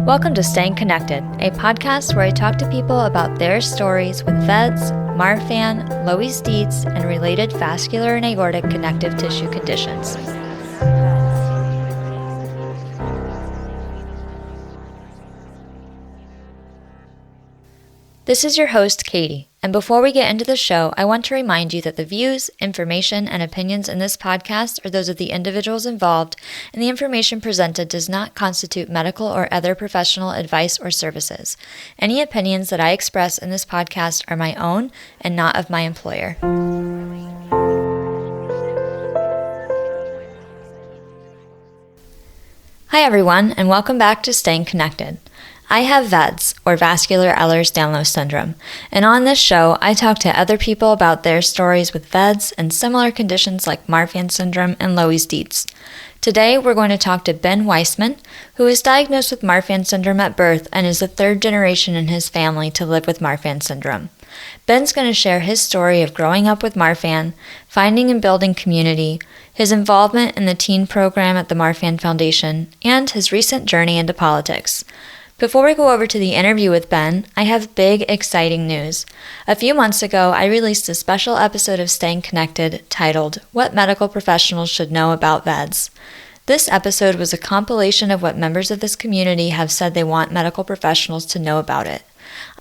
Welcome to Staying Connected, a podcast where I talk to people about their stories with VEDS, Marfan, Loeys-Dietz, and related vascular and aortic connective tissue conditions. This is your host, Katie, and before we get into the show, I want to remind you that the views, information, and opinions in this podcast are those of the individuals involved, and the information presented does not constitute medical or other professional advice or services. Any opinions that I express in this podcast are my own and not of my employer. Hi everyone, and welcome back to Staying Connected. I have VEDS, or vascular Ehlers-Danlos syndrome, and on this show, I talk to other people about their stories with VEDS and similar conditions like Marfan syndrome and Loeys-Dietz. Today, we're going to talk to Ben Weisman, who was diagnosed with Marfan syndrome at birth and is the third generation in his family to live with Marfan syndrome. Ben's going to share his story of growing up with Marfan, finding and building community, his involvement in the teen program at the Marfan Foundation, and his recent journey into politics. Before we go over to the interview with Ben, I have big, exciting news. A few months ago, I released a special episode of Staying Connected titled, What Medical Professionals Should Know About VEDS. This episode was a compilation of what members of this community have said they want medical professionals to know about it.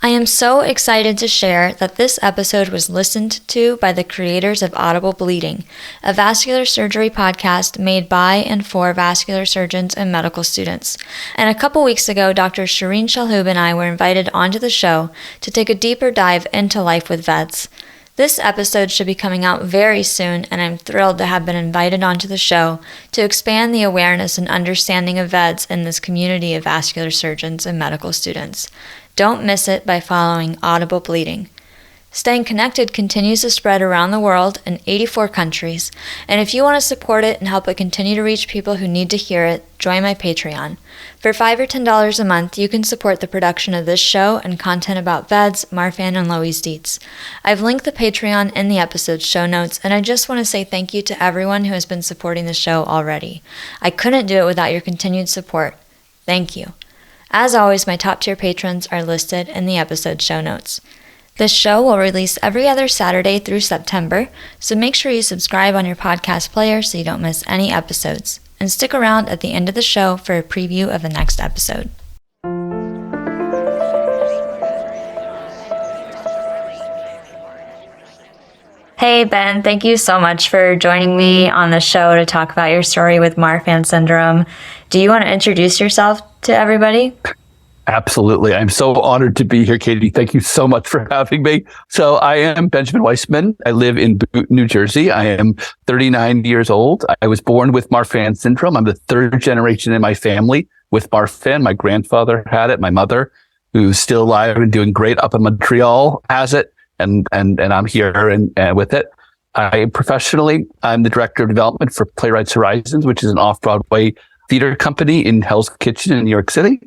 I am so excited to share that this episode was listened to by the creators of Audible Bleeding, a vascular surgery podcast made by and for vascular surgeons and medical students. And a couple weeks ago, Dr. Shireen Shalhoub and I were invited onto the show to take a deeper dive into life with VEDS. This episode should be coming out very soon, and I'm thrilled to have been invited onto the show to expand the awareness and understanding of VEDS in this community of vascular surgeons and medical students. Don't miss it by following Audible Bleeding. Staying Connected continues to spread around the world in 84 countries, and if you want to support it and help it continue to reach people who need to hear it, join my Patreon. For $5 or $10 a month, you can support the production of this show and content about VEDS, Marfan, and Loeys-Dietz. I've linked the Patreon in the episode show notes, and I just want to say thank you to everyone who has been supporting the show already. I couldn't do it without your continued support. Thank you. As always, my top-tier patrons are listed in the episode show notes. This show will release every other Saturday through September, so make sure you subscribe on your podcast player so you don't miss any episodes. And stick around at the end of the show for a preview of the next episode. Hey, Ben, thank you so much for joining me on the show to talk about your story with Marfan syndrome. Do you want to introduce yourself to everybody? Absolutely. I'm so honored to be here, Katie. Thank you so much for having me. So I am Benjamin Weisman. I live in Boot, New Jersey. I am 39 years old. I was born with Marfan syndrome. I'm the third generation in my family with Marfan. My grandfather had it. My mother, who's still alive and doing great up in Montreal, has it. And I'm here and with it. Professionally, I'm the director of development for Playwrights Horizons, which is an off-Broadway theater company in Hell's Kitchen in New York City.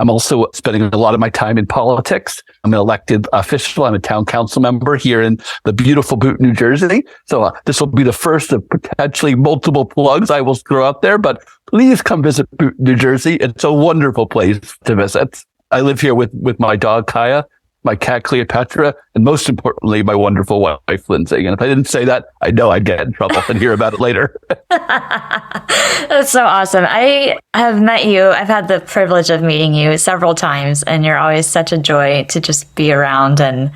I'm also spending a lot of my time in politics. I'm an elected official. I'm a town council member here in the beautiful Boot, New Jersey. So this will be the first of potentially multiple plugs I will throw out there, but please come visit Boot, New Jersey. It's a wonderful place to visit. I live here with my dog, Kaya, my cat, Cleopatra, and most importantly, my wonderful wife, Lindsay. And if I didn't say that, I know I'd get in trouble and hear about it later. That's so awesome. I have met you. I've had the privilege of meeting you several times, and you're always such a joy to just be around. And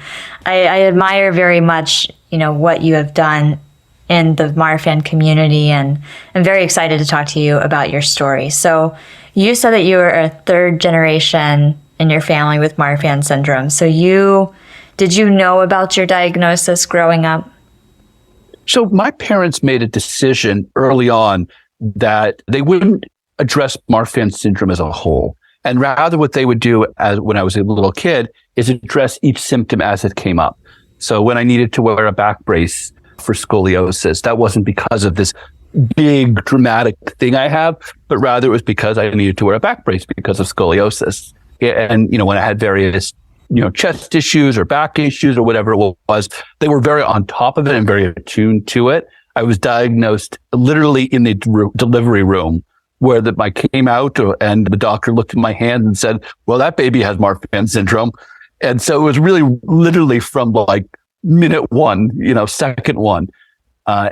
I admire very much, what you have done in the Marfan community, and I'm very excited to talk to you about your story. So you said that you were a third generation in your family with Marfan syndrome. So did you know about your diagnosis growing up? So my parents made a decision early on that they wouldn't address Marfan syndrome as a whole. And rather what they would do when I was a little kid is address each symptom as it came up. So when I needed to wear a back brace for scoliosis, that wasn't because of this big dramatic thing I have, but rather it was because I needed to wear a back brace because of scoliosis. And, when I had various, chest issues or back issues or whatever it was, they were very on top of it and very attuned to it. I was diagnosed literally in the delivery room where I came out and the doctor looked at my hand and said, well, that baby has Marfan syndrome. And so it was really literally from like minute one, second one.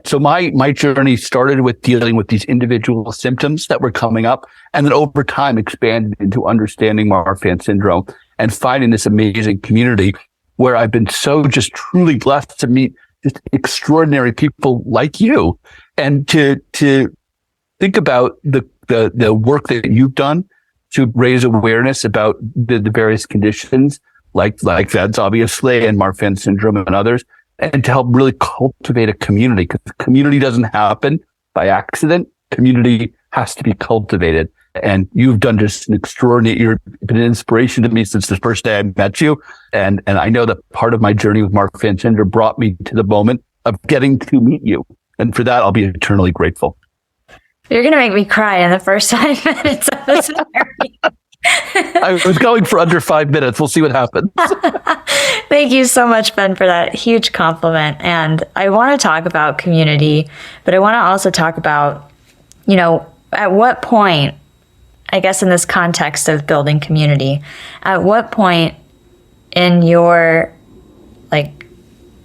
So my journey started with dealing with these individual symptoms that were coming up, and then over time expanded into understanding Marfan syndrome and finding this amazing community where I've been so just truly blessed to meet just extraordinary people like you, and to think about the work that you've done to raise awareness about the various conditions like VEDS, obviously, and Marfan syndrome and others, and to help really cultivate a community, because community doesn't happen by accident. Community has to be cultivated. And you've done just an extraordinary, you've been an inspiration to me since the first day I met you. And I know that part of my journey with Marfan syndrome brought me to the moment of getting to meet you. And for that, I'll be eternally grateful. You're going to make me cry in the first 5 minutes of this interview. I was going for under 5 minutes. We'll see what happens. Thank you so much, Ben, for that huge compliment. And I want to talk about community, but I want to also talk about, at what point, I guess in this context of building community, at what point in your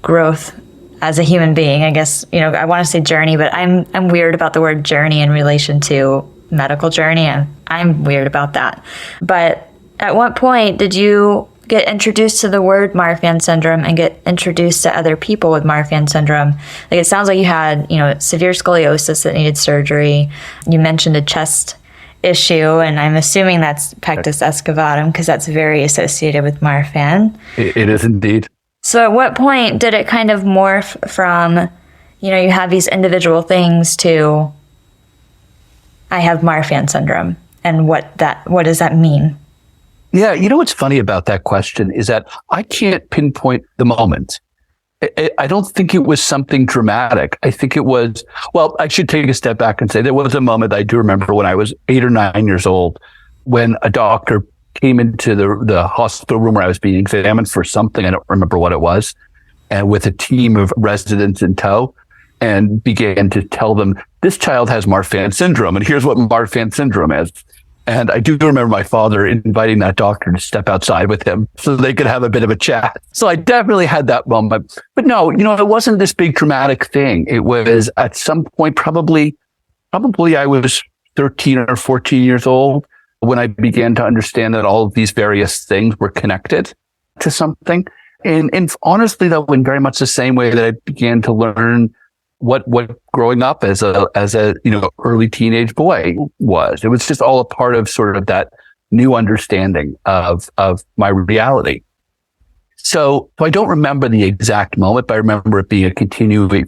growth as a human being, I guess, I want to say journey, but I'm weird about the word journey in relation to medical journey, and I'm weird about that. But at what point did you get introduced to the word Marfan syndrome and get introduced to other people with Marfan syndrome? It sounds like you had, severe scoliosis that needed surgery. You mentioned a chest issue, and I'm assuming that's pectus excavatum because that's very associated with Marfan. It is indeed. So at what point did it kind of morph from, you have these individual things to I have Marfan syndrome, and what does that mean? Yeah, what's funny about that question is that I can't pinpoint the moment. I don't think it was something dramatic. I think it was, well, I should take a step back and say there was a moment I do remember when I was 8 or 9 years old when a doctor came into the hospital room where I was being examined for something. I don't remember what it was. And with a team of residents in tow, and began to tell them, this child has Marfan syndrome, and here's what Marfan syndrome is. And I do remember my father inviting that doctor to step outside with him so they could have a bit of a chat. So I definitely had that moment. But no, it wasn't this big dramatic thing. It was at some point, probably I was 13 or 14 years old when I began to understand that all of these various things were connected to something. And honestly, that went very much the same way that I began to learn what growing up as a early teenage boy was. It was just all a part of sort of that new understanding of my reality. So I don't remember the exact moment, but I remember it being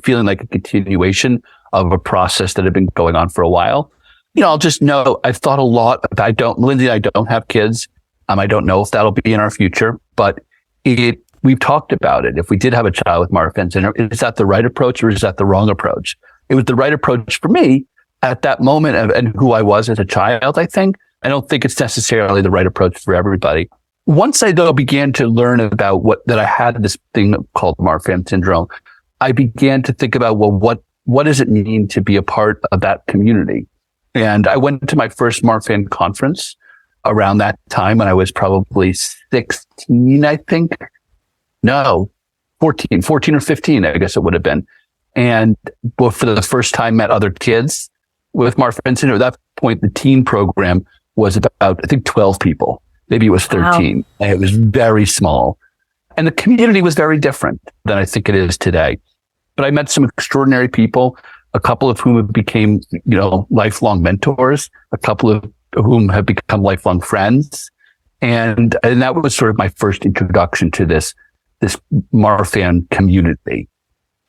feeling like a continuation of a process that had been going on for a while. I'll just know I've thought a lot about, Lindsay and I don't have kids. I don't know if that'll be in our future, but we've talked about it. If we did have a child with Marfan syndrome, is that the right approach or is that the wrong approach? It was the right approach for me at that moment and who I was as a child, I think. I don't think it's necessarily the right approach for everybody. Once I, though, began to learn about that I had this thing called Marfan syndrome, I began to think about, well, what does it mean to be a part of that community? And I went to my first Marfan conference around that time when I was probably 16, I think. No, 14 or 15, I guess it would have been. And for the first time met other kids with Marfan syndrome. At that point, the teen program was about, I think, 12 people. Maybe it was 13. Wow. And it was very small. And the community was very different than I think it is today. But I met some extraordinary people, a couple of whom became, lifelong mentors, a couple of whom have become lifelong friends. And that was sort of my first introduction to this Marfan community.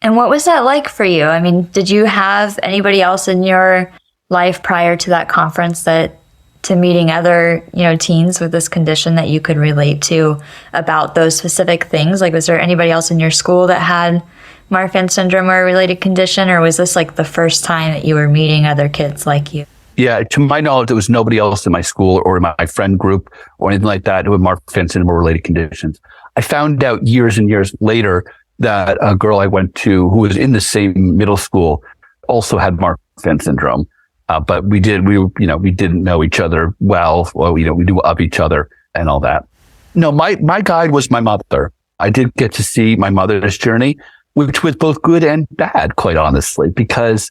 And what was that like for you? I mean, did you have anybody else in your life prior to that conference to meeting other, teens with this condition that you could relate to about those specific things? Was there anybody else in your school that had Marfan syndrome or a related condition, or was this the first time that you were meeting other kids like you? Yeah, to my knowledge, there was nobody else in my school or in my friend group or anything like that who had Marfan syndrome or related conditions. I found out years and years later that a girl I went to who was in the same middle school also had Marfan syndrome. But we didn't know each other well. Well, we knew of each other and all that. No, my guide was my mother. I did get to see my mother's journey, which was both good and bad, quite honestly, because,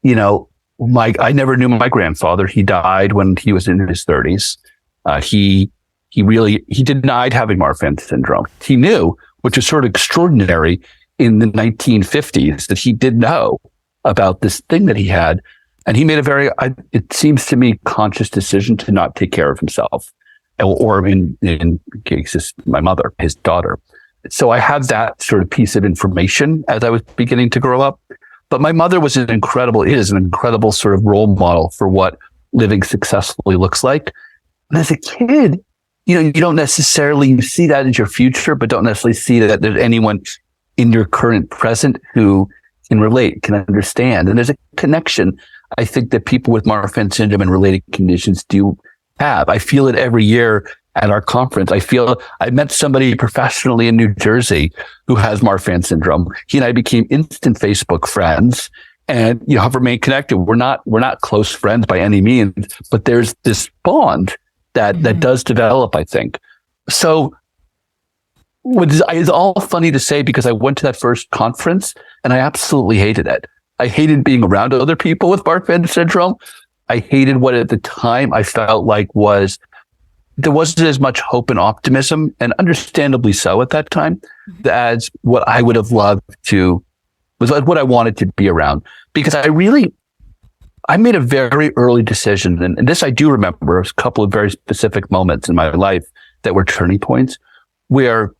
I never knew my grandfather. He died when he was in his 30s. He denied having Marfan syndrome. He knew, which is sort of extraordinary in the 1950s, that he did know about this thing that he had. And he made it seems to me, conscious decision to not take care of himself, or in cases, my mother, his daughter. So I had that sort of piece of information as I was beginning to grow up. But my mother is an incredible sort of role model for what living successfully looks like. And as a kid, you don't necessarily see that as your future, but don't necessarily see that there's anyone in your current present who can relate, can understand. And there's a connection, I think, that people with Marfan syndrome and related conditions do have. I feel it every year at our conference. I met somebody professionally in New Jersey who has Marfan syndrome. He and I became instant Facebook friends and, have remained connected. We're not close friends by any means, but there's this bond that does develop, I think. So it's all funny to say, because I went to that first conference and I absolutely hated it. I hated being around other people with Marfan syndrome. I hated what at the time I felt like there wasn't as much hope and optimism, and understandably so at that time, as what I would have loved was what I wanted to be around. Because I made a very early decision, and this I do remember, a couple of very specific moments in my life that were turning points, where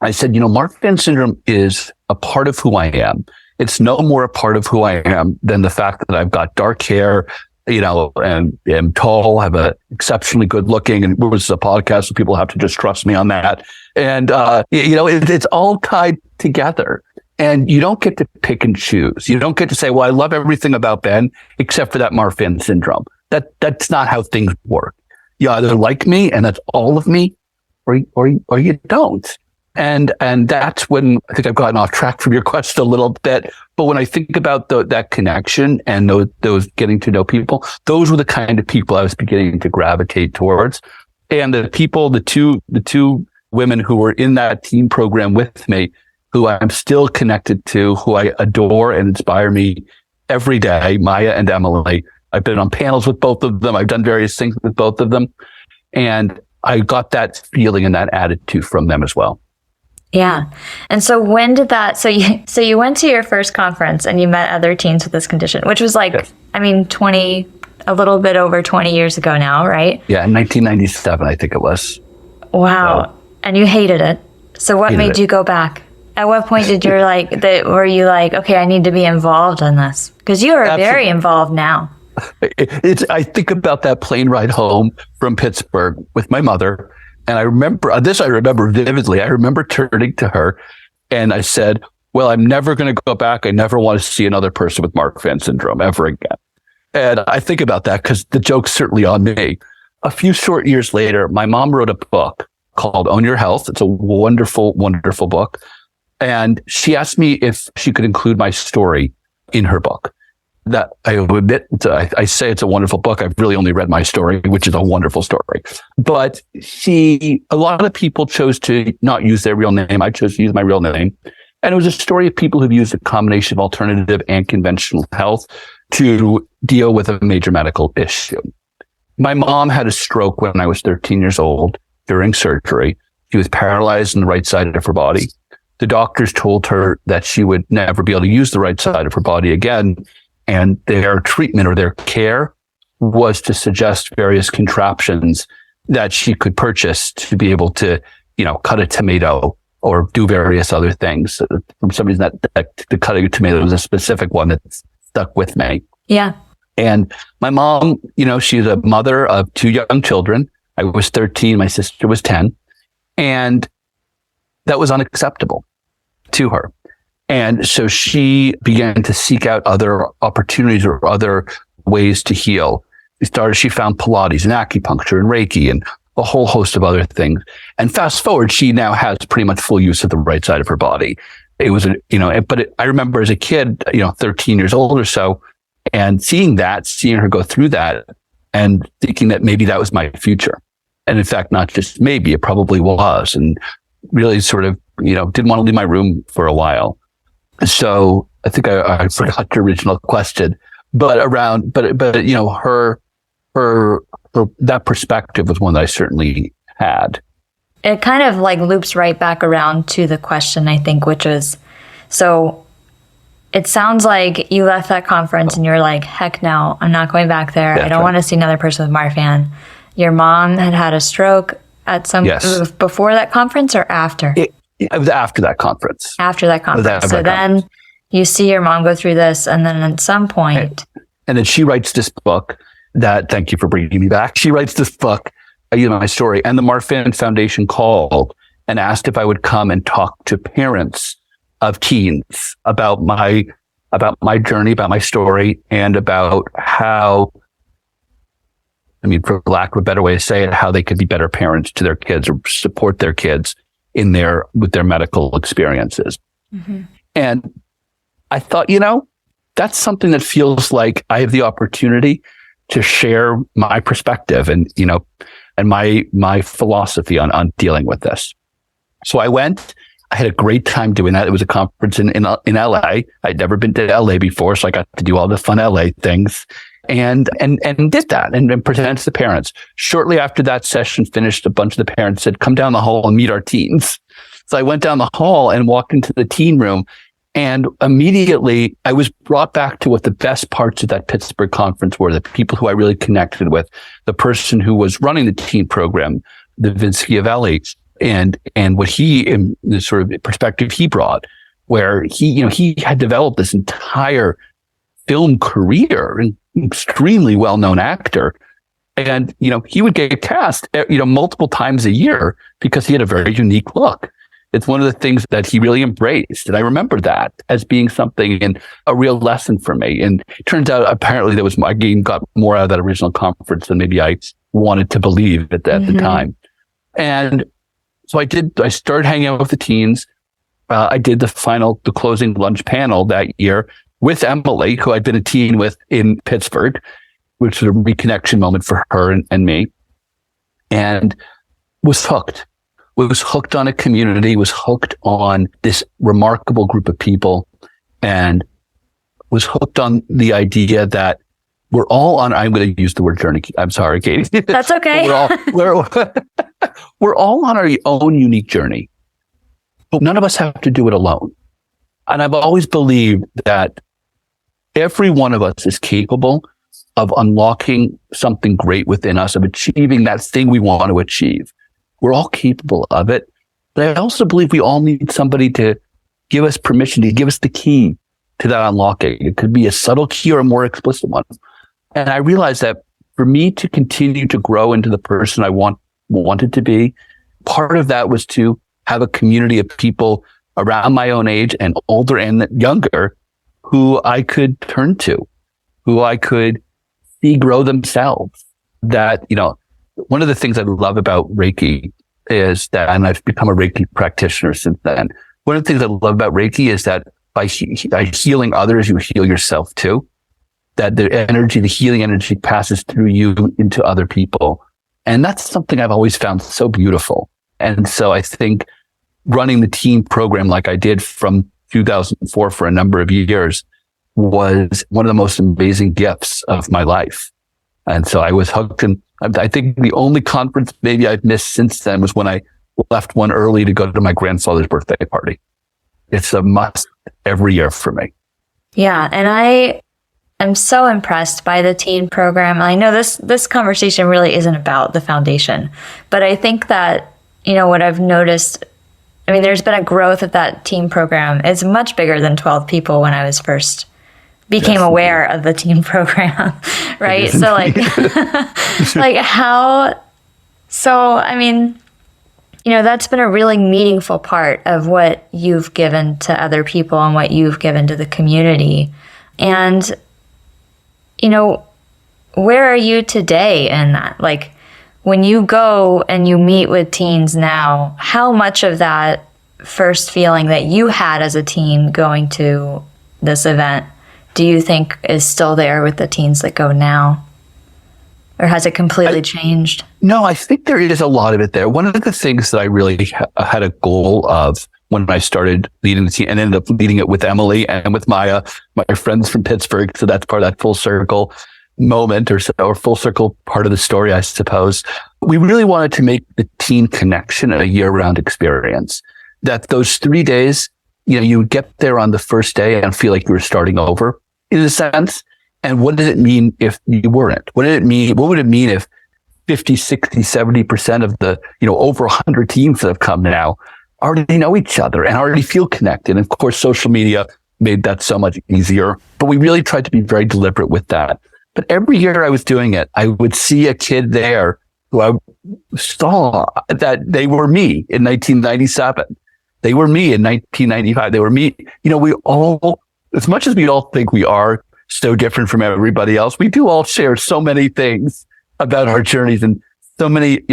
I said, Marfan syndrome is a part of who I am. It's no more a part of who I am than the fact that I've got dark hair, and am tall, have a exceptionally good looking, and this is a podcast, so people have to just trust me on that. And, it's all tied together, and you don't get to pick and choose. You don't get to say, well, I love everything about Ben except for that Marfan syndrome. That's not how things work. You either like me and that's all of me, or you don't. And that's when I think I've gotten off track from your question a little bit. But when I think about that connection and those getting to know people, those were the kind of people I was beginning to gravitate towards. And the two women who were in that team program with me, who I'm still connected to, who I adore and inspire me every day, Maya and Emily. I've been on panels with both of them. I've done various things with both of them. And I got that feeling and that attitude from them as well. Yeah. And so when did that, so you went to your first conference and you met other teens with this condition, which was yes. A little bit over 20 years ago now, right? Yeah. In 1997, I think it was. Wow. And you hated it. So what made you go back? At what point did were you like, okay, I need to be involved in this? Because you are very involved now. I think about that plane ride home from Pittsburgh with my mother. And I remember vividly. I remember turning to her and I said, well, I'm never going to go back. I never want to see another person with Marfan syndrome ever again. And I think about that because the joke's certainly on me. A few short years later, my mom wrote a book called Own Your Health. It's a wonderful, wonderful book. And she asked me if she could include my story in her book. That I will admit, I say it's a wonderful book. I've really only read my story, which is a wonderful story. But a lot of people chose to not use their real name. I chose to use my real name. And it was a story of people who've used a combination of alternative and conventional health to deal with a major medical issue. My mom had a stroke when I was 13 years old during surgery. She was paralyzed on the right side of her body. The doctors told her that she would never be able to use the right side of her body again. And their treatment or their care was to suggest various contraptions that she could purchase to be able to, cut a tomato or do various other things. From some reason, that the cutting a tomato was a specific one that stuck with me. Yeah. And my mom, she's a mother of two young children. I was 13. My sister was 10. And that was unacceptable to her. And so she began to seek out other opportunities or other ways to heal. She found Pilates and acupuncture and Reiki and a whole host of other things. And fast forward, she now has pretty much full use of the right side of her body. It was, I remember as a kid, 13 years old or so, And seeing her go through that and thinking that maybe that was my future. And in fact, not just maybe, it probably was. And really sort of, didn't want to leave my room for a while. So I think I forgot your original question, but her that perspective was one that I certainly had. It kind of like loops right back around to the question, I think, which was, so it sounds like you left that conference and you're like, heck no, I'm not going back there. I don't want to see another person with Marfan. Your mom had a stroke at before that conference or after? It was after that conference. After that conference. So then you see your mom go through this, and then at some point. And then she writes this book thank you for bringing me back. She writes this book, my story, and the Marfan Foundation called and asked if I would come and talk to parents of teens about my journey, about my story, and about how, for lack of a better way to say it, how they could be better parents to their kids or support their kids with their medical experiences. Mm-hmm. And I thought, that's something that feels like I have the opportunity to share my perspective and my philosophy on dealing with this. So I went. I had a great time doing that. It was a conference in LA. I'd never been to LA before, so I got to do all the fun LA things and did that and presented to the parents. Shortly after that session finished, a bunch of the parents said, come down the hall and meet our teens. So I went down the hall and walked into the teen room, and immediately I was brought back to what the best parts of that Pittsburgh conference were, the people who I really connected with, the person who was running the teen program, the Vince Schiavelli, and what he, in the sort of perspective he brought, where he had developed this entire film career, an extremely well-known actor. And, he would get cast, multiple times a year because he had a very unique look. It's one of the things that he really embraced. And I remember that as being something and a real lesson for me. And it turns out apparently I got more out of that original conference than maybe I wanted to believe at the time. And so I started hanging out with the teens. I did the closing lunch panel that year with Emily, who I'd been a teen with in Pittsburgh, which was a reconnection moment for her and me, and was hooked. Was hooked on a community, was hooked on this remarkable group of people, and was hooked on the idea that we're all on, I'm going to use the word journey. I'm sorry, Katie. That's okay. we're all on our own unique journey, but none of us have to do it alone. And I've always believed that every one of us is capable of unlocking something great within us, of achieving that thing we want to achieve. We're all capable of it. But I also believe we all need somebody to give us permission, to give us the key to that unlocking. It could be a subtle key or a more explicit one. And I realized that for me to continue to grow into the person I wanted to be, part of that was to have a community of people around my own age and older and younger who I could turn to, who I could see grow themselves. That, one of the things I love about Reiki is that, and I've become a Reiki practitioner since then. One of the things I love about Reiki is that by healing others, you heal yourself too. That the healing energy passes through you into other people. And that's something I've always found so beautiful. And so I think running the teen program like I did from 2004 for a number of years was one of the most amazing gifts of my life. And so I was hooked. And I think the only conference maybe I've missed since then was when I left one early to go to my grandfather's birthday party. It's a must every year for me. Yeah. And I am so impressed by the teen program. I know this conversation really isn't about the foundation, but I think that, what I've noticed, there's been a growth of that teen program. It's much bigger than 12 people when I was first became aware of the teen program, right? So that's been a really meaningful part of what you've given to other people and what you've given to the community. And, where are you today in that? Like, when you go and you meet with teens now, how much of that first feeling that you had as a teen going to this event do you think is still there with the teens that go now? Or has it completely changed? No, I think there is a lot of it there. One of the things that I really had a goal of when I started leading the team and ended up leading it with Emily and with Maya, my friends from Pittsburgh. So that's part of that full circle moment or full circle part of the story, I suppose. We really wanted to make the teen connection a year-round experience. That those 3 days, you would get there on the first day and feel like you were starting over in a sense. And what did it mean if you weren't? What would it mean if 50, 60, 70% of the, over 100 teams that have come now already know each other and already feel connected? And of course, social media made that so much easier, but we really tried to be very deliberate with that. But every year I was doing it, I would see a kid there who I saw that they were me in 1997. They were me in 1995. They were me. We all, as much as we all think we are so different from everybody else, we do all share so many things about our journeys and so many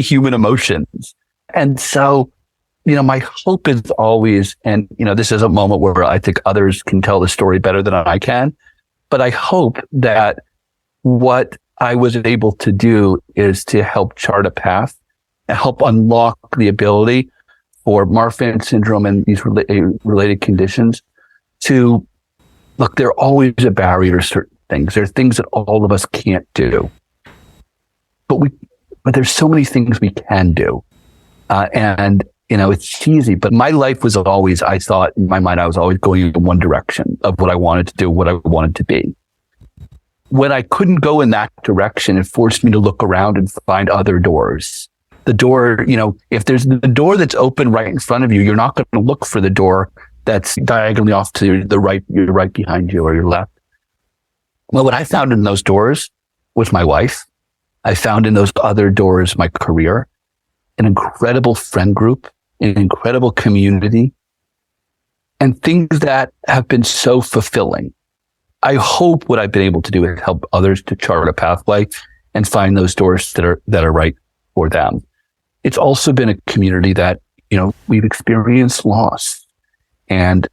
human emotions. And so, my hope is always, and, this is a moment where I think others can tell the story better than I can, but I hope that what I was able to do is to help chart a path and help unlock the ability for Marfan syndrome and these related conditions to look. There are always a barrier to certain things. There are things that all of us can't do, but there's so many things we can do. And it's cheesy, but my life was always, I thought in my mind, I was always going in one direction of what I wanted to do, what I wanted to be. When I couldn't go in that direction, it forced me to look around and find other doors. The door, if there's the door that's open right in front of you, you're not going to look for the door that's diagonally off to the right, you're right behind you or your left. Well, what I found in those doors was my wife. I found in those other doors my career, an incredible friend group, an incredible community, and things that have been so fulfilling. I hope what I've been able to do is help others to chart a pathway and find those doors that are right for them. It's also been a community that, we've experienced loss, and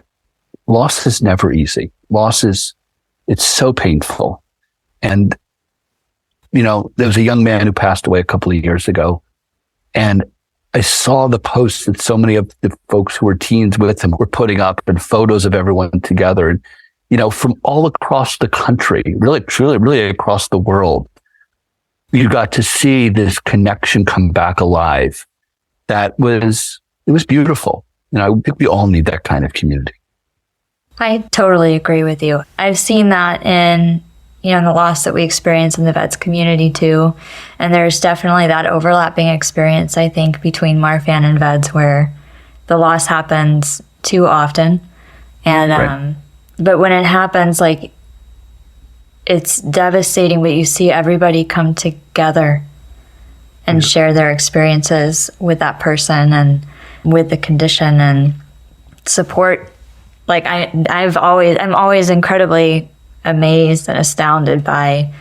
loss is never easy. It's so painful. And, there was a young man who passed away a couple of years ago, and I saw the posts that so many of the folks who were teens with him were putting up, and photos of everyone together. And, from all across the country, really, truly, really across the world, you got to see this connection come back alive. It was beautiful. I think we all need that kind of community. I totally agree with you. I've seen that in, the loss that we experience in the VEDS community too. And there's definitely that overlapping experience, I think, between Marfan and VEDS where the loss happens too often. And, right. But when it happens, it's devastating, but you see everybody come together and share their experiences with that person and with the condition and support. I'm always incredibly amazed and astounded by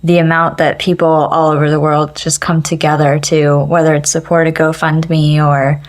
the amount that people all over the world just come together to, whether it's support a GoFundMe or,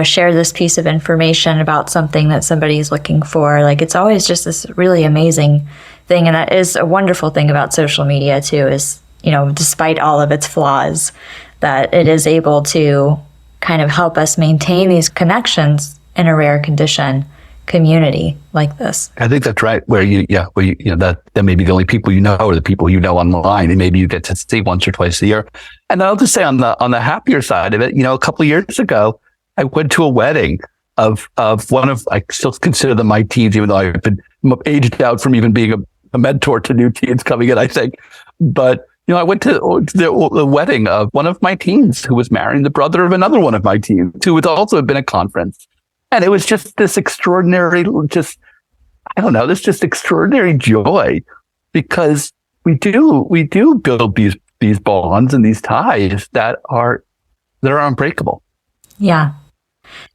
share this piece of information about something that somebody's looking for. It's always just this really amazing thing. And that is a wonderful thing about social media too, is, despite all of its flaws, that it is able to kind of help us maintain these connections in a rare condition community like this. I think that's right. That may be the only people or the people online, and maybe you get to see once or twice a year. And I'll just say on the happier side of it, a couple of years ago, I went to a wedding of one of, I still consider them my teens, even though I've been aged out from even being a mentor to new teens coming in, I think. But I went to the wedding of one of my teens who was marrying the brother of another one of my teens who had also been at conference. And it was just this extraordinary, extraordinary joy, because we do build these bonds and these ties that are unbreakable. Yeah.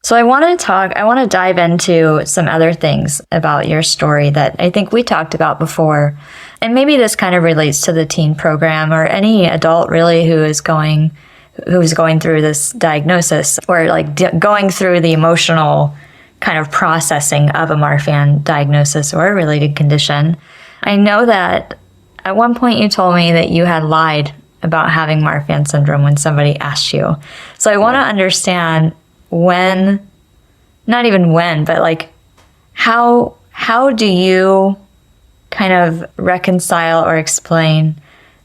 So I want to dive into some other things about your story that I think we talked about before. And maybe this kind of relates to the teen program or any adult really who's going through this diagnosis or going through the emotional kind of processing of a Marfan diagnosis or a related condition. I know that at one point you told me that you had lied about having Marfan syndrome when somebody asked you. So I want to understand when, not even when, but like how do you kind of reconcile or explain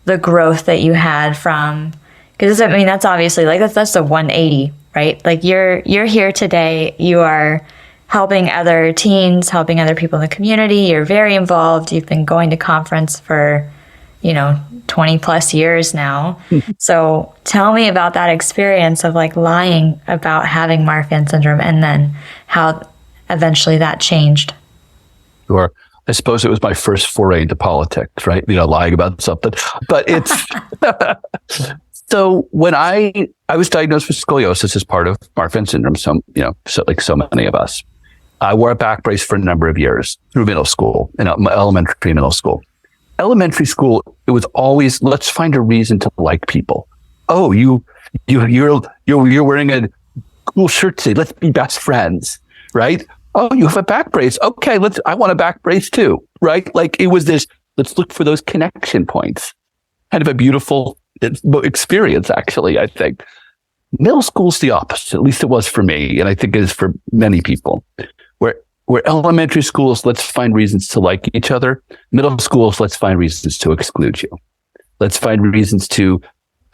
the growth that you had from, because I mean, that's obviously like, that's a 180, right? Like you're here today, you are helping other teens, helping other people in the community. You're very involved. You've been going to conference for, 20 plus years now. So tell me about that experience of like lying about having Marfan syndrome and then how eventually that changed. Sure. I suppose it was my first foray into politics, right? Lying about something. But it's so when I was diagnosed with scoliosis as part of Marfan syndrome, like so many of us, I wore a back brace for a number of years through middle school, elementary, middle school. Elementary school, it was always, let's find a reason to like people. Oh, you're wearing a cool shirt today. Let's be best friends, right? Oh, you have a back brace. Okay, I want a back brace too, right? Like it was this, let's look for those connection points. Kind of a beautiful experience, actually, I think. Middle school's the opposite, at least it was for me, and I think it is for many people. Where elementary schools, let's find reasons to like each other. Middle schools, let's find reasons to exclude you. Let's find reasons to,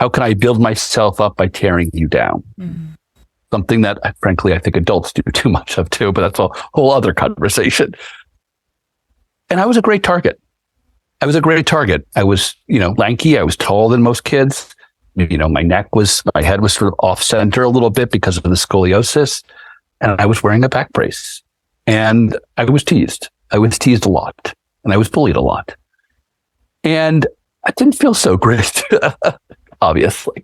how can I build myself up by tearing you down? Mm-hmm. Something that, frankly, I think adults do too much of too, but that's a whole other conversation. And I was a great target. I was, lanky. I was taller than most kids. My head was sort of off center a little bit because of the scoliosis. And I was wearing a back brace. And I was teased. I was teased a lot. And I was bullied a lot. And I didn't feel so great, obviously.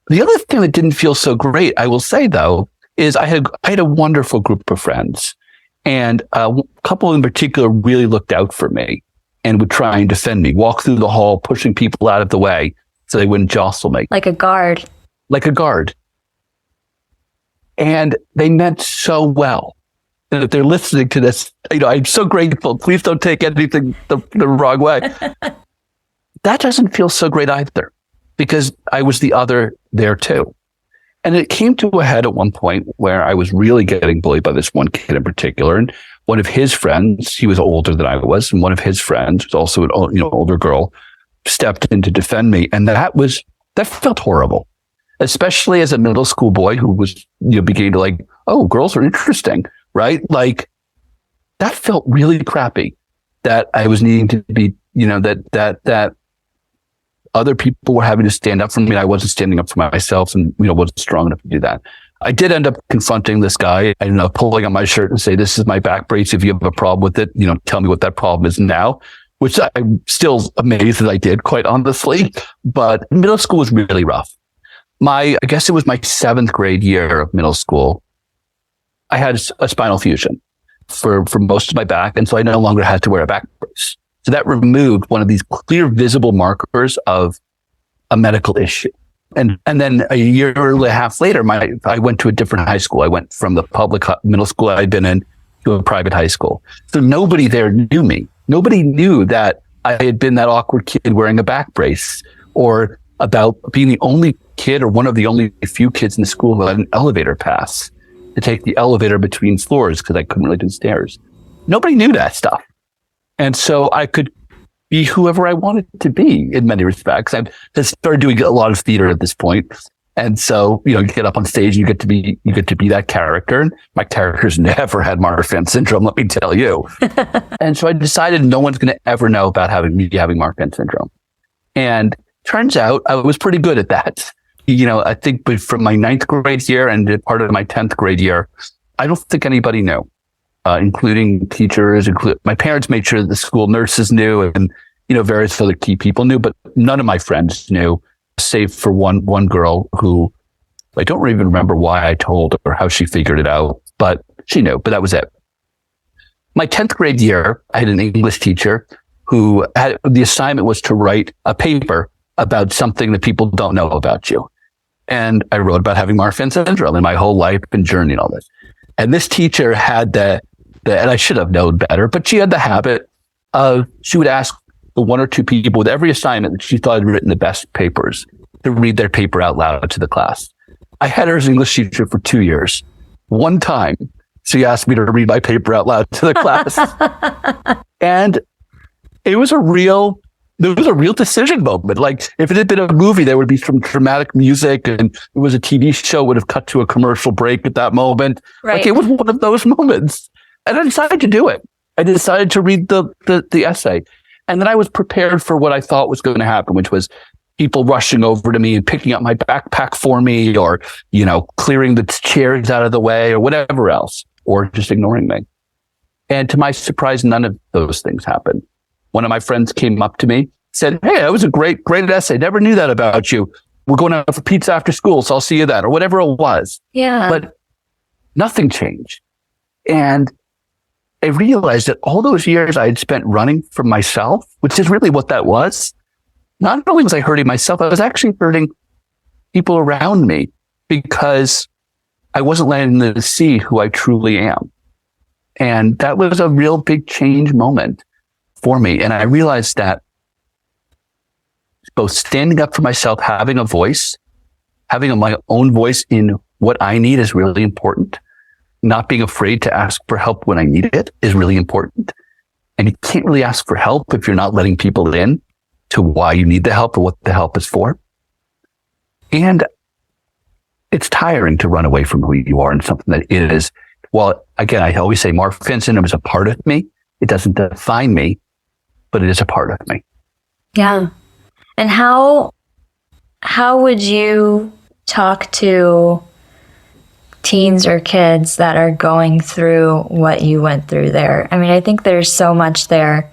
The other thing that didn't feel so great, I will say, though, is I had a wonderful group of friends. And a couple in particular really looked out for me and would try and defend me, walk through the hall, pushing people out of the way so they wouldn't jostle me. Like a guard. And they meant so well. And if they're listening to this, I'm so grateful. Please don't take anything the wrong way. That doesn't feel so great either, because I was the other there too. And it came to a head at one point where I was really getting bullied by this one kid in particular. And one of his friends, he was older than I was, and one of his friends, was also an older girl, stepped in to defend me. And that felt horrible, especially as a middle school boy who was, beginning to like, oh, girls are interesting, right? Like that felt really crappy that I was needing to be, that other people were having to stand up for me. I wasn't standing up for myself and, wasn't strong enough to do that. I did end up confronting this guy, pulling on my shirt and say, this is my back brace. If you have a problem with it, tell me what that problem is now, which I'm still amazed that I did, quite honestly. But middle school was really rough. I guess it was my 7th grade year of middle school. I had a spinal fusion for most of my back. And so I no longer had to wear a back brace. So that removed one of these clear, visible markers of a medical issue. And then a year and a half later, I went to a different high school. I went from the public middle school I'd been in to a private high school. So nobody there knew me. Nobody knew that I had been that awkward kid wearing a back brace, or about being the only kid or one of the only few kids in the school who had an elevator pass to take the elevator between floors because I couldn't really do stairs. Nobody knew that stuff. And so I could be whoever I wanted to be in many respects. I started doing a lot of theater at this point. And so, you get up on stage and you get to be that character. And my characters never had Marfan syndrome, let me tell you. And so I decided no one's going to ever know about having Marfan syndrome. And turns out I was pretty good at that. I think from my 9th grade year and part of my 10th grade year, I don't think anybody knew, including teachers. My parents made sure that the school nurses knew, and various other key people knew, but none of my friends knew, save for one girl who I don't even remember why I told or how she figured it out, but she knew. But that was it. My 10th grade year, I had an English teacher who had the assignment was to write a paper about something that people don't know about you. And I wrote about having Marfan syndrome in my whole life and journey and all this. And this teacher had and I should have known better, but she had the habit of, she would ask the one or two people with every assignment that she thought had written the best papers to read their paper out loud to the class. I had her as English teacher for 2 years. One time, she asked me to read my paper out loud to the class. And there was a real decision moment. Like, if it had been a movie, there would be some dramatic music, and it was a TV show, would have cut to a commercial break at that moment. Right. Like, it was one of those moments. And I decided to do it. I decided to read the essay. And then I was prepared for what I thought was going to happen, which was people rushing over to me and picking up my backpack for me, or, clearing the chairs out of the way, or whatever else, or just ignoring me. And to my surprise, none of those things happened. One of my friends came up to me, said, "Hey, that was a great essay. Never knew that about you. We're going out for pizza after school, so I'll see you then," or whatever it was. Yeah. But nothing changed. And I realized that all those years I had spent running from myself, which is really what that was, not only was I hurting myself, I was actually hurting people around me, because I wasn't letting them see who I truly am. And that was a real big change moment for me. And I realized that both standing up for myself, having a voice, having my own voice in what I need is really important. Not being afraid to ask for help when I need it is really important. And you can't really ask for help if you're not letting people in to why you need the help or what the help is for. And it's tiring to run away from who you are and something that is, well, again, I always say Marfan syndrome is a part of me. It doesn't define me, but it is a part of me. Yeah. And how would you talk to teens or kids that are going through what you went through there? I mean, I think there's so much there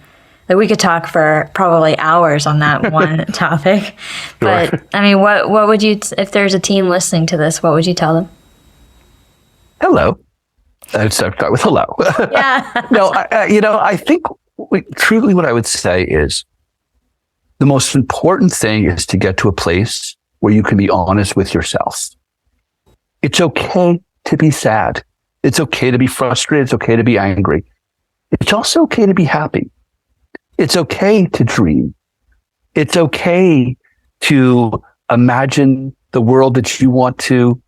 that we could talk for probably hours on that one topic. But sure. I mean, what would you, if there's a teen listening to this, what would you tell them? Hello. I'd start with hello. Yeah. No, I think truly what I would say is the most important thing is to get to a place where you can be honest with yourself. It's okay to be sad. It's okay to be frustrated. It's okay to be angry. It's also okay to be happy. It's okay to dream. It's okay to imagine the world that you want to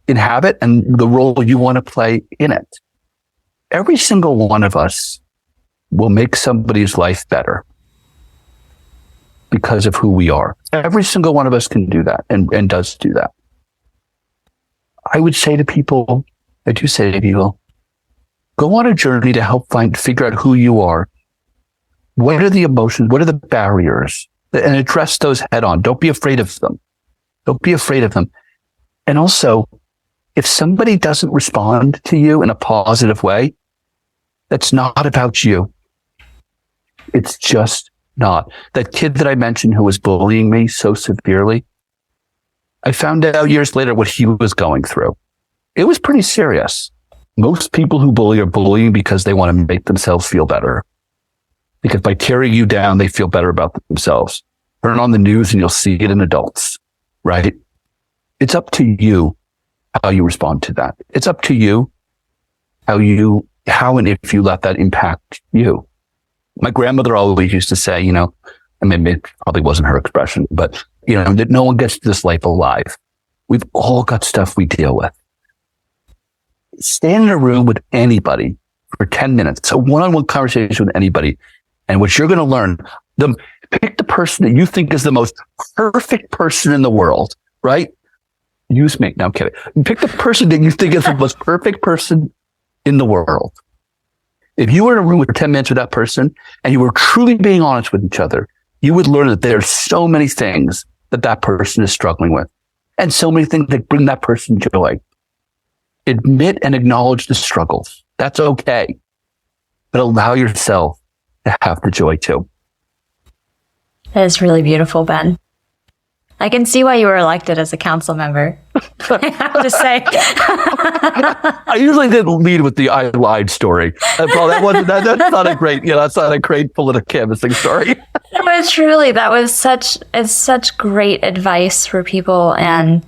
inhabit and the role you want to play in it. Every single one of us will make somebody's life better because of who we are. Every single one of us can do that and does do that. I would say to people, go on a journey to help figure out who you are. What are the emotions? What are the barriers? And address those head on. Don't be afraid of them. Don't be afraid of them. And also, if somebody doesn't respond to you in a positive way, that's not about you. It's just not. That kid that I mentioned who was bullying me so severely, I found out years later what he was going through. It was pretty serious. Most people who bully are bullying because they want to make themselves feel better. Because by tearing you down, they feel better about themselves. Turn on the news and you'll see it in adults, right? It's up to you how you respond to that. It's up to you how and if you let that impact you. My grandmother always used to say, I mean, it probably wasn't her expression, but, that no one gets to this life alive. We've all got stuff we deal with. Stand in a room with anybody for 10 minutes, a one-on-one conversation with anybody. And what you're going to learn, pick the person that you think is the most perfect person in the world, right? Use me. No, I'm kidding. Pick the person that you think is the most perfect person in the world. If you were in a room for 10 minutes with that person and you were truly being honest with each other, you would learn that there are so many things that person is struggling with and so many things that bring that person joy. Admit and acknowledge the struggles. That's okay. But allow yourself to have the joy too. That is really beautiful, Ben. I can see why you were elected as a council member. I have to say. I usually didn't lead with the I lied story. That's not a great political canvassing story. It's such great advice for people. And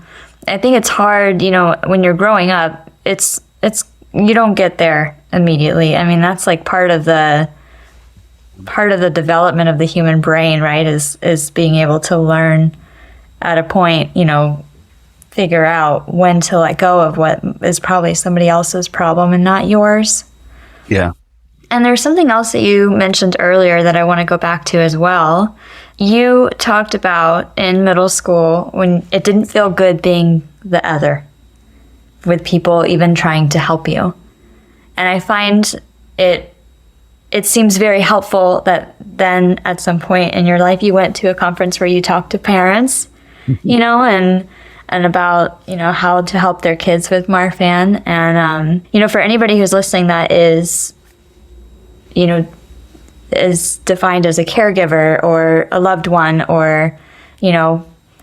I think it's hard, when you're growing up, it's you don't get there immediately. I mean, that's like part of the development of the human brain, right? Is being able to learn at a point, figure out when to let go of what is probably somebody else's problem and not yours. Yeah. And there's something else that you mentioned earlier that I want to go back to as well. You talked about in middle school when it didn't feel good being the other, with people even trying to help you. And I find it seems very helpful that then at some point in your life you went to a conference where you talked to parents, and about, how to help their kids with Marfan. And, for anybody who's listening that is defined as a caregiver or a loved one or,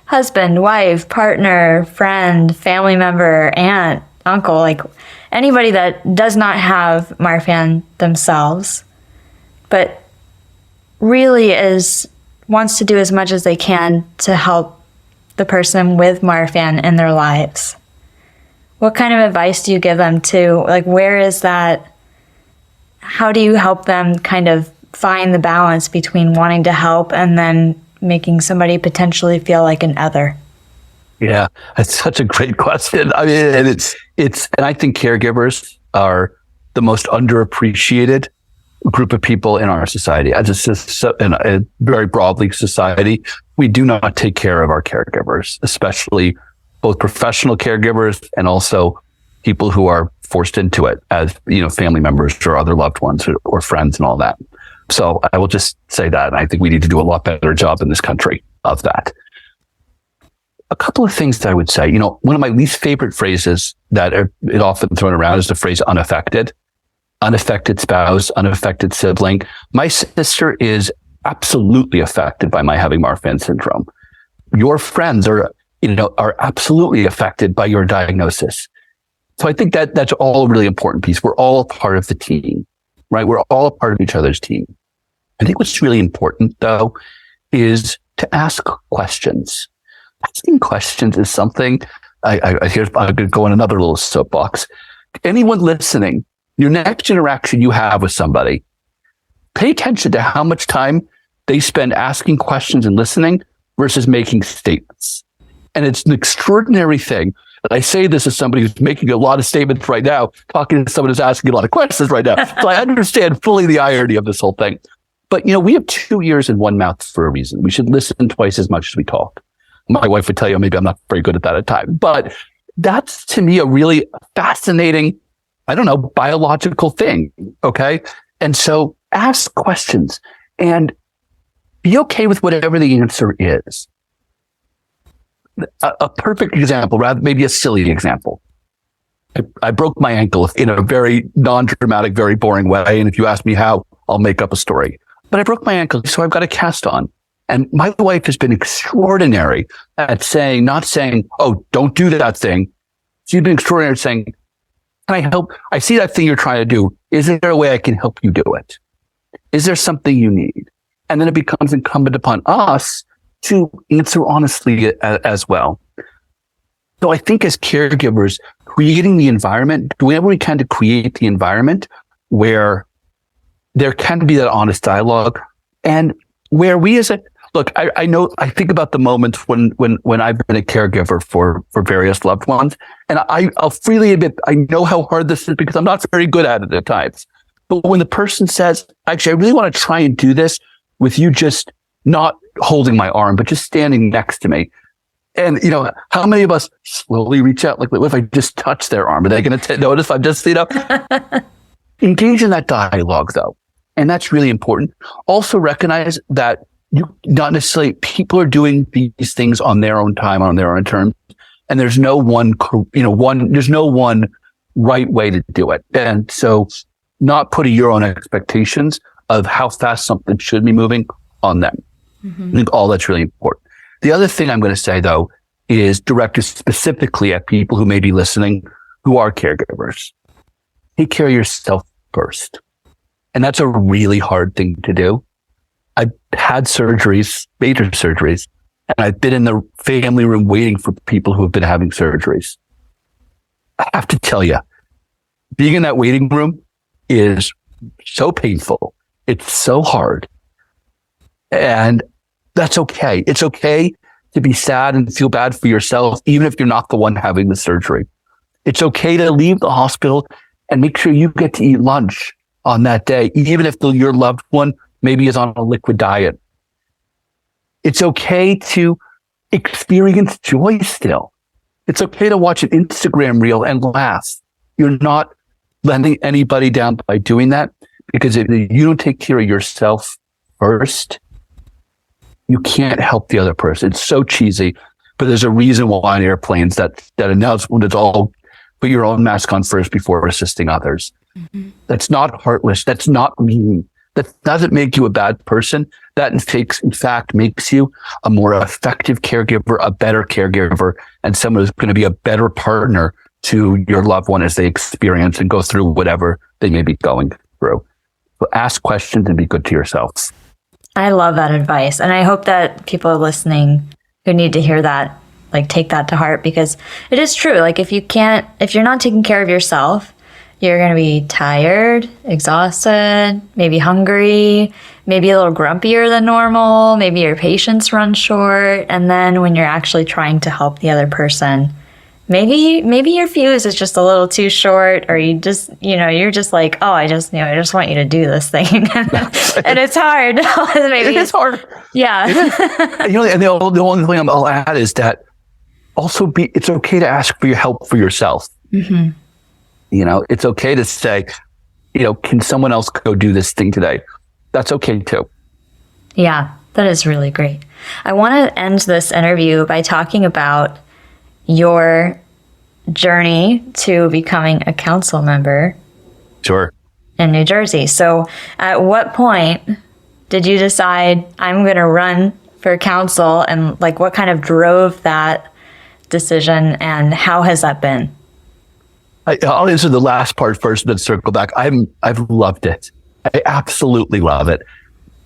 husband, wife, partner, friend, family member, aunt, uncle, like anybody that does not have Marfan themselves, but really wants to do as much as they can to help the person with Marfan in their lives. What kind of advice do you give them to, like, where is that? How do you help them kind of find the balance between wanting to help and then making somebody potentially feel like an other? Yeah, that's such a great question. I mean, and and I think caregivers are the most underappreciated group of people in our society. In a very broadly society, we do not take care of our caregivers, especially both professional caregivers and also people who are forced into it as, family members or other loved ones or friends and all that. So I will just say that. And I think we need to do a lot better job in this country of that. A couple of things that I would say, one of my least favorite phrases that it often thrown around is the phrase unaffected spouse, unaffected sibling. My sister is absolutely affected by my having Marfan syndrome. Your friends are absolutely affected by your diagnosis. So I think that's all a really important piece. We're all a part of the team, right? We're all a part of each other's team. I think what's really important, though, is to ask questions. Asking questions is something, I'm going to go on another little soapbox. Anyone listening, your next interaction you have with somebody, pay attention to how much time they spend asking questions and listening versus making statements. And it's an extraordinary thing. And I say this as somebody who's making a lot of statements right now, talking to someone who's asking a lot of questions right now. So I understand fully the irony of this whole thing. But, we have 2 ears and one mouth for a reason. We should listen twice as much as we talk. My wife would tell you maybe I'm not very good at that at times. But that's, to me, a really fascinating, biological thing. Okay. And so ask questions and be okay with whatever the answer is. A perfect example, rather maybe a silly example. I broke my ankle in a very non-dramatic, very boring way. And if you ask me how, I'll make up a story. But I broke my ankle, so I've got a cast on. And my wife has been extraordinary at not saying, oh, don't do that thing. She's been extraordinary at saying, can I help? I see that thing you're trying to do. Is there a way I can help you do it? Is there something you need? And then it becomes incumbent upon us to answer honestly as well. So I think as caregivers, creating the environment, do whatever we can to create the environment where there can be that honest dialogue and where we I think about the moments when I've been a caregiver for various loved ones. And I'll freely admit, I know how hard this is because I'm not very good at it at times. But when the person says, actually, I really want to try and do this with you just not holding my arm, but just standing next to me. And, how many of us slowly reach out? Like, what if I just touch their arm? Are they going to notice if I'm just, engage in that dialogue, though. And that's really important. Also recognize that not necessarily people are doing these things on their own time, on their own terms. And there's no there's no one right way to do it. And so not putting your own expectations of how fast something should be moving on them. Mm-hmm. I think all that's really important. The other thing I'm going to say, though, is directed specifically at people who may be listening who are caregivers. Take care of yourself first. And that's a really hard thing to do. I've had surgeries, major surgeries, and I've been in the family room waiting for people who have been having surgeries. I have to tell you, being in that waiting room is so painful. It's so hard. And that's okay. It's okay to be sad and feel bad for yourself, even if you're not the one having the surgery. It's okay to leave the hospital and make sure you get to eat lunch on that day, even if your loved one maybe is on a liquid diet. It's okay to experience joy still. It's okay to watch an Instagram reel and laugh. You're not letting anybody down by doing that, because if you don't take care of yourself first, you can't help the other person. It's so cheesy, but there's a reason why on airplanes that announcement is all put your own mask on first before assisting others. Mm-hmm. That's not heartless. That's not mean. That doesn't make you a bad person. That in fact makes you a more effective caregiver, a better caregiver, and someone who's going to be a better partner to your loved one as they experience and go through whatever they may be going through. So ask questions and be good to yourself. I love that advice. And I hope that people listening who need to hear that, like, take that to heart, because it is true. Like, if you're not taking care of yourself, you're going to be tired, exhausted, maybe hungry, maybe a little grumpier than normal. Maybe your patience runs short. And then when you're actually trying to help the other person, maybe your fuse is just a little too short, or you just, you're just like, oh, I just want you to do this thing. And it's hard. Maybe it's hard. Yeah. And the only thing I'll add is that also it's okay to ask for your help for yourself. Mm-hmm. It's okay to say, can someone else go do this thing today? That's okay too. Yeah, that is really great. I want to end this interview by talking about your journey to becoming a council member. Sure. In New Jersey. So at what point did you decide, I'm going to run for council, and like what kind of drove that decision, and how has that been? I'll answer the last part first and then circle back. I've loved it. I absolutely love it.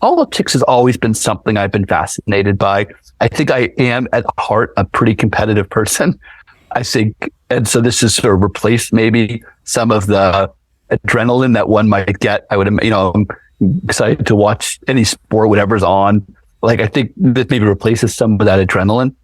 Politics has always been something I've been fascinated by. I think I am at heart a pretty competitive person. I think, and so this has sort of replaced maybe some of the adrenaline that one might get. I'm excited to watch any sport, whatever's on. Like, I think that maybe replaces some of that adrenaline.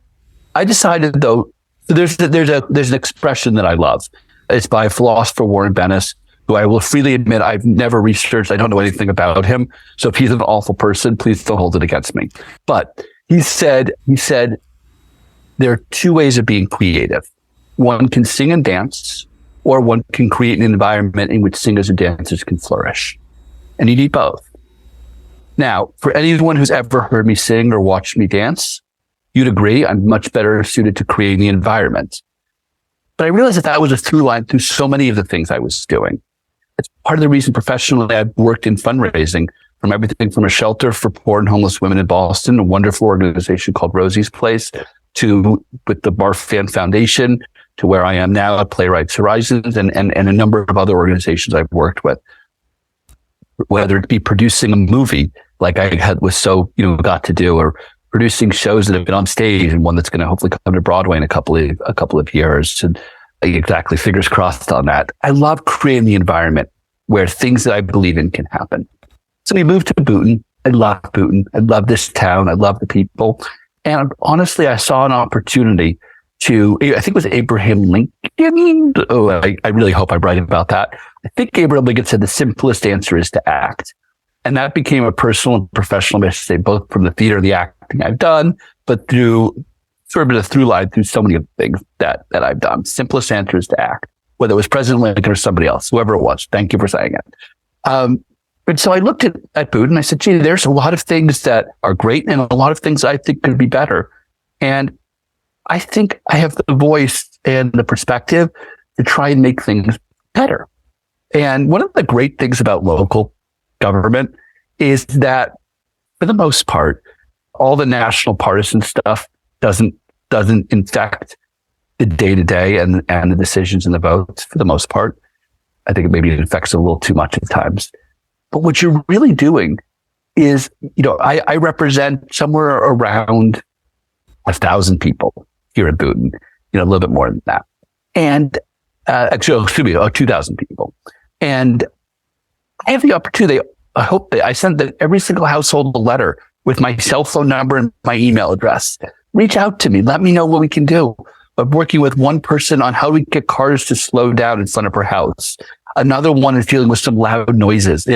I decided though, there's an expression that I love. It's by philosopher Warren Bennis, who I will freely admit I've never researched. I don't know anything about him. So if he's an awful person, please don't hold it against me. But he said, there are two ways of being creative. One can sing and dance, or one can create an environment in which singers and dancers can flourish. And you need both. Now, for anyone who's ever heard me sing or watched me dance, you'd agree I'm much better suited to creating the environment. But I realized that was a through line through so many of the things I was doing. It's part of the reason professionally I've worked in fundraising, from everything from a shelter for poor and homeless women in Boston, a wonderful organization called Rosie's Place, to with the Marfan Foundation, to where I am now at Playwrights Horizons, and a number of other organizations I've worked with. Whether it be producing a movie like I got to do, or producing shows that have been on stage, and one that's going to hopefully come to Broadway in a couple of years. And exactly, fingers crossed on that. I love creating the environment where things that I believe in can happen. So we moved to Boonton. I love Boonton. I love this town. I love the people. And honestly, I saw an opportunity to, I think it was Abraham Lincoln. Oh, I really hope I'm right about that. I think Abraham Lincoln said the simplest answer is to act. And that became a personal and professional message, both from the theater and the acting I've done, but through sort of been a through line through so many of the things that I've done. Simplest answer is to act, whether it was President Lincoln or somebody else, whoever it was. Thank you for saying it. And so I looked at Boonton and I said, gee, there's a lot of things that are great and a lot of things I think could be better. And I think I have the voice and the perspective to try and make things better. And one of the great things about local government is that, for the most part, all the national partisan stuff doesn't infect the day-to-day and the decisions and the votes, for the most part. I think maybe it affects it a little too much at times. But what you're really doing is, I represent somewhere around 1,000 people here at Boonton, a little bit more than that. And excuse me, 2,000 people. And I have the opportunity. I hope that I send every single household a letter with my cell phone number and my email address. Reach out to me. Let me know what we can do. I'm working with one person on how we get cars to slow down in front of her house. Another one is dealing with some loud noises.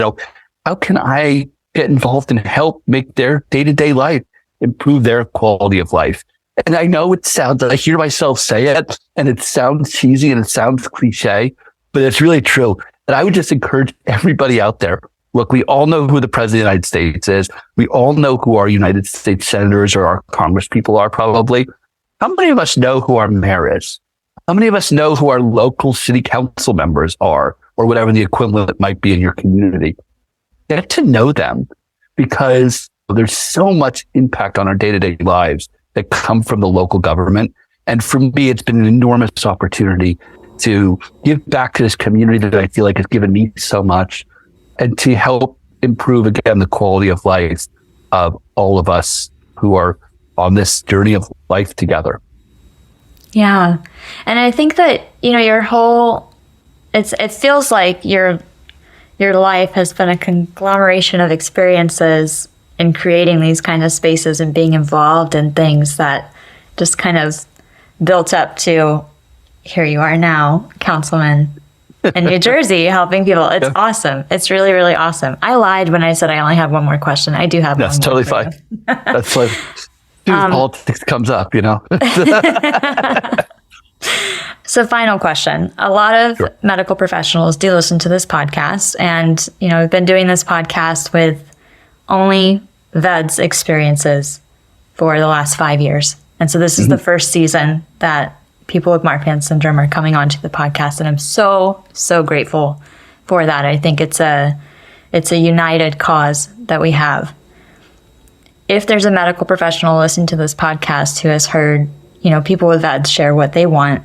How can I get involved and help make their day-to-day life, improve their quality of life? And I know I hear myself say it, and it sounds cheesy and it sounds cliche, but it's really true. And I would just encourage everybody out there. Look, we all know who the president of the United States is. We all know who our United States senators or our Congress people are probably. How many of us know who our mayor is? How many of us know who our local city council members are, or whatever the equivalent might be in your community? Get to know them, because there's so much impact on our day-to-day lives that come from the local government. And for me, it's been an enormous opportunity to give back to this community that I feel like has given me so much, and to help improve, again, the quality of life of all of us who are on this journey of life together. Yeah. And I think that, it feels like your life has been a conglomeration of experiences in creating these kind of spaces and being involved in things that just kind of built up to here you are now, councilman in New Jersey, helping people. It's awesome. It's really, really awesome. I lied when I said I only have one more question. I do have one more. That's totally fine. That's like, politics comes up, So final question. A lot of medical professionals do listen to this podcast, and, we've been doing this podcast with only VEDS experiences for the last 5 years. And so this is the first season that people with Marfan syndrome are coming onto the podcast. And I'm so, so grateful for that. I think it's a united cause that we have. If there's a medical professional listening to this podcast who has heard, people with VEDS share what they want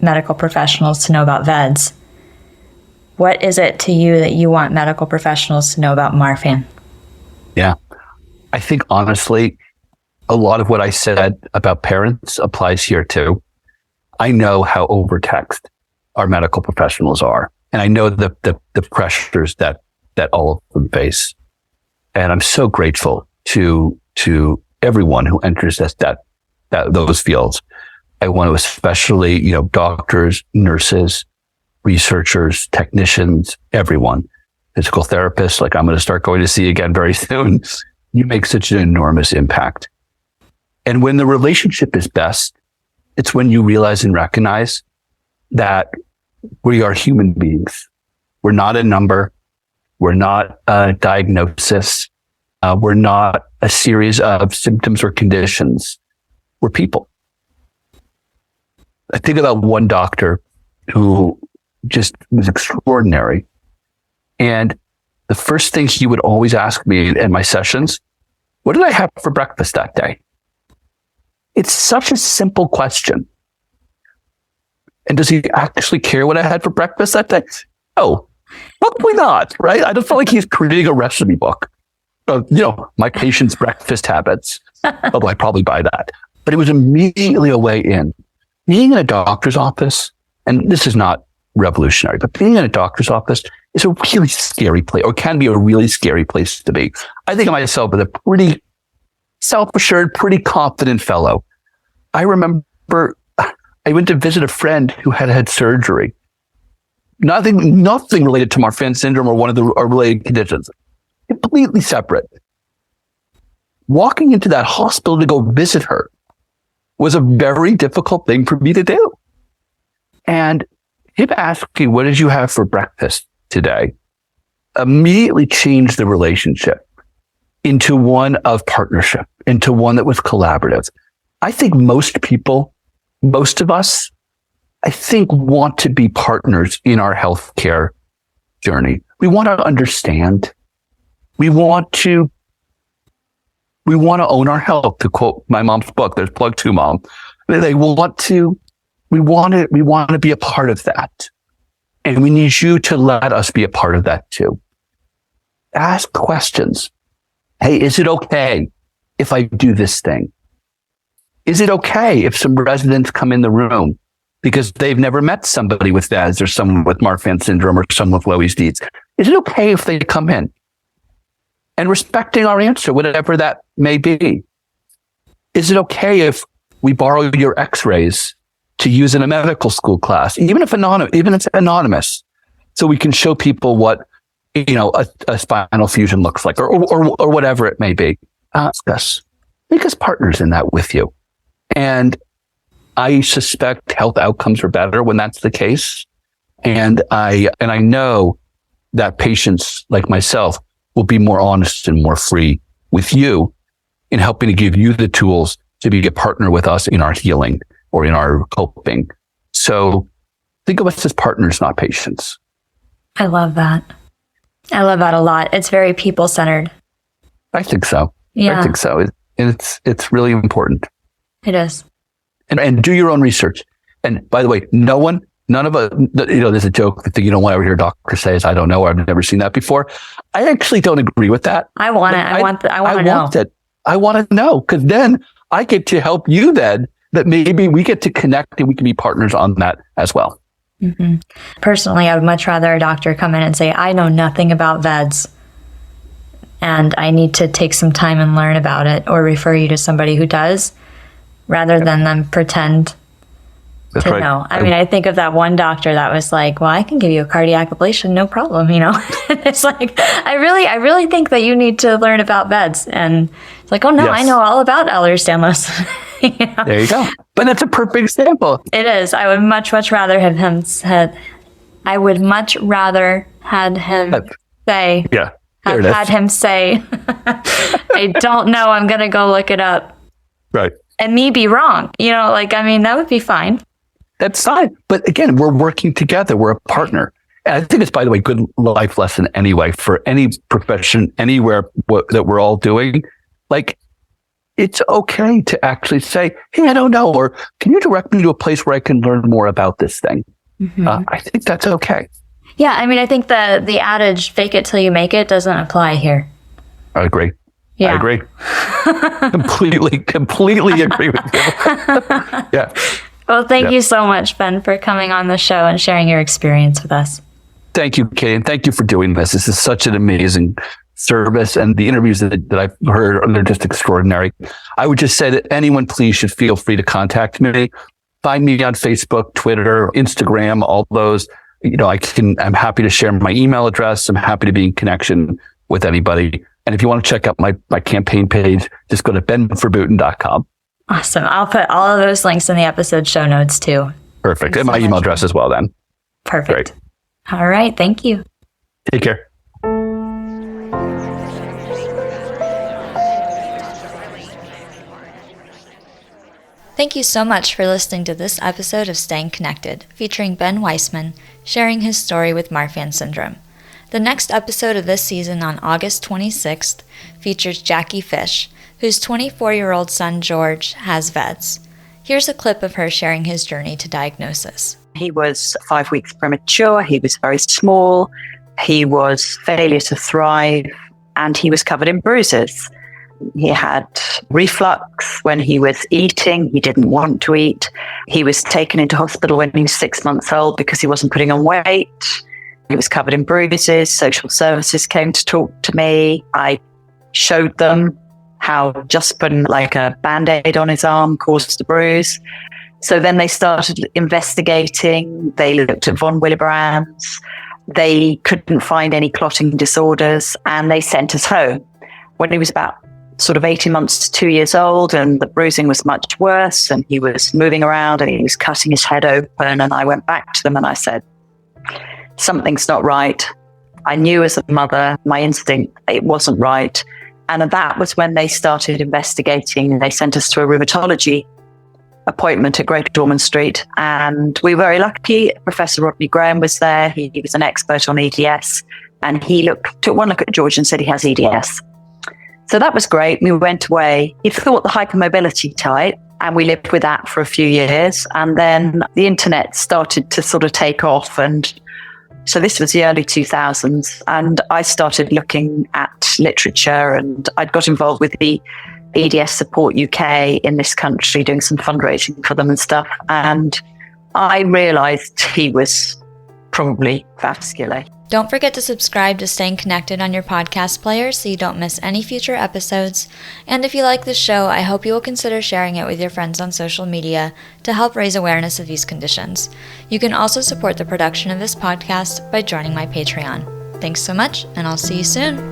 medical professionals to know about VEDS, what is it to you that you want medical professionals to know about Marfan? Yeah. I think, honestly, a lot of what I said about parents applies here too. I know how overtaxed our medical professionals are, and I know the pressures that all of them face. And I'm so grateful to everyone who enters those fields. I want to especially, doctors, nurses, researchers, technicians, everyone, physical therapists, like I'm going to start going to see again very soon. You make such an enormous impact. And when the relationship is best, it's when you realize and recognize that we are human beings. We're not a number. We're not a diagnosis. We're not a series of symptoms or conditions. We're people. I think about one doctor who just was extraordinary. And the first thing he would always ask me in my sessions, what did I have for breakfast that day? It's such a simple question. And does he actually care what I had for breakfast that day? No, probably not, right? I don't feel like he's creating a recipe book of, my patient's breakfast habits. Although I probably buy that. But it was immediately a way in. Being in a doctor's office, and this is not revolutionary, but being in a doctor's office is a really scary place, or can be a really scary place to be. I think of myself as a pretty self-assured, pretty confident fellow. I remember I went to visit a friend who had surgery. Nothing related to Marfan syndrome or one of the related conditions. Completely separate. Walking into that hospital to go visit her was a very difficult thing for me to do. And him asking, what did you have for breakfast today? Immediately changed the relationship into one of partnership, into one that was collaborative. I think most of us, I think, want to be partners in our healthcare journey. We want to understand. We want to own our health, to quote my mom's book. There's plug to Mom. We want to be a part of that. And we need you to let us be a part of that too. Ask questions. Hey, is it okay if I do this thing? Is it okay if some residents come in the room because they've never met somebody with VEDS or someone with Marfan syndrome or someone with Loeys-Dietz. Is it okay if they come in? And respecting our answer, whatever that may be. Is it okay if we borrow your x-rays to use in a medical school class, even if it's anonymous, so we can show people what, a spinal fusion looks like, or whatever it may be. Ask us. Make us partners in that with you. And I suspect health outcomes are better when that's the case. And I know that patients like myself will be more honest and more free with you in helping to give you the tools to be a partner with us in our healing or in our coping. So think of us as partners, not patients. I love that. I love that a lot. It's very people-centered. I think so. Yeah. I think so. And it's really important. It is. And do your own research. And by the way, none of us, there's a joke that you don't want to hear a doctor say is, I don't know, or I've never seen that before. I actually don't agree with that. I want it. I want to know. I want to know, because then I get to help you then, that maybe we get to connect and we can be partners on that as well. Mm-hmm. Personally, I would much rather a doctor come in and say, I know nothing about VEDS and I need to take some time and learn about it, or refer you to somebody who does, rather than them pretend That's to right. know. I mean, I think of that one doctor that was like, well, I can give you a cardiac ablation, no problem, It's like, I really think that you need to learn about VEDS. And it's like, oh no, yes. I know all about Ehlers-Danlos. There you go. But that's a perfect example. It is. I would much rather have him said, I would much rather had him say, had him say, I don't know, I'm going to go look it up. Right. And me be wrong. That would be fine. That's fine. But again, we're working together. We're a partner. And I think it's, by the way, good life lesson anyway, for any profession, anywhere that we're all doing. Like, it's okay to actually say, hey, I don't know, or can you direct me to a place where I can learn more about this thing? Mm-hmm. I think that's okay. Yeah. I think the adage, fake it till you make it, doesn't apply here. I agree. Yeah. I agree. completely agree with you. Yeah. Well, thank you so much, Ben, for coming on the show and sharing your experience with us. Thank you, Kate, and thank you for doing this. This is such an amazing service, and the interviews that I've heard, they're just extraordinary. I would just say that anyone, please, should feel free to contact me. Find me on Facebook, Twitter, Instagram, all those. I'm happy to share my email address. I'm happy to be in connection with anybody. And if you want to check out my campaign page, just go to benforbutin.com. Awesome. I'll put all of those links in the episode show notes too. Perfect. And my email address as well then. Perfect. Great. All right. Thank you. Take care. Thank you so much for listening to this episode of Staying Connected, featuring Ben Weisman sharing his story with Marfan syndrome. The next episode of this season on August 26th features Jackie Fish, whose 24-year-old son George has VEDS. Here's a clip of her sharing his journey to diagnosis. He was 5 weeks premature, he was very small, he was failure to thrive, and he was covered in bruises. He had reflux when he was eating. He didn't want to eat. He was taken into hospital when he was 6 months old because he wasn't putting on weight. He was covered in bruises. Social services came to talk to me. I showed them how just putting like a Band-Aid on his arm caused the bruise. So then they started investigating. They looked at von Willebrand's. They couldn't find any clotting disorders, and they sent us home. When he was about sort of 18 months to 2 years old, and the bruising was much worse, and he was moving around and he was cutting his head open, and I went back to them and I said, something's not right. I knew as a mother, my instinct, it wasn't right. And that was when they started investigating. They sent us to a rheumatology appointment at Great Ormond Street, and we were very lucky. Professor Rodney Graham was there. He was an expert on EDS, and he took one look at George and said he has EDS. So that was great. We went away. He thought the hypermobility type, and we lived with that for a few years. And then the internet started to sort of take off. And so this was the early 2000s. And I started looking at literature, and I'd got involved with the EDS Support UK in this country, doing some fundraising for them and stuff. And I realized he was probably vascular. Don't forget to subscribe to Staying Connected on your podcast player so you don't miss any future episodes. And if you like this show, I hope you will consider sharing it with your friends on social media to help raise awareness of these conditions. You can also support the production of this podcast by joining my Patreon. Thanks so much, and I'll see you soon.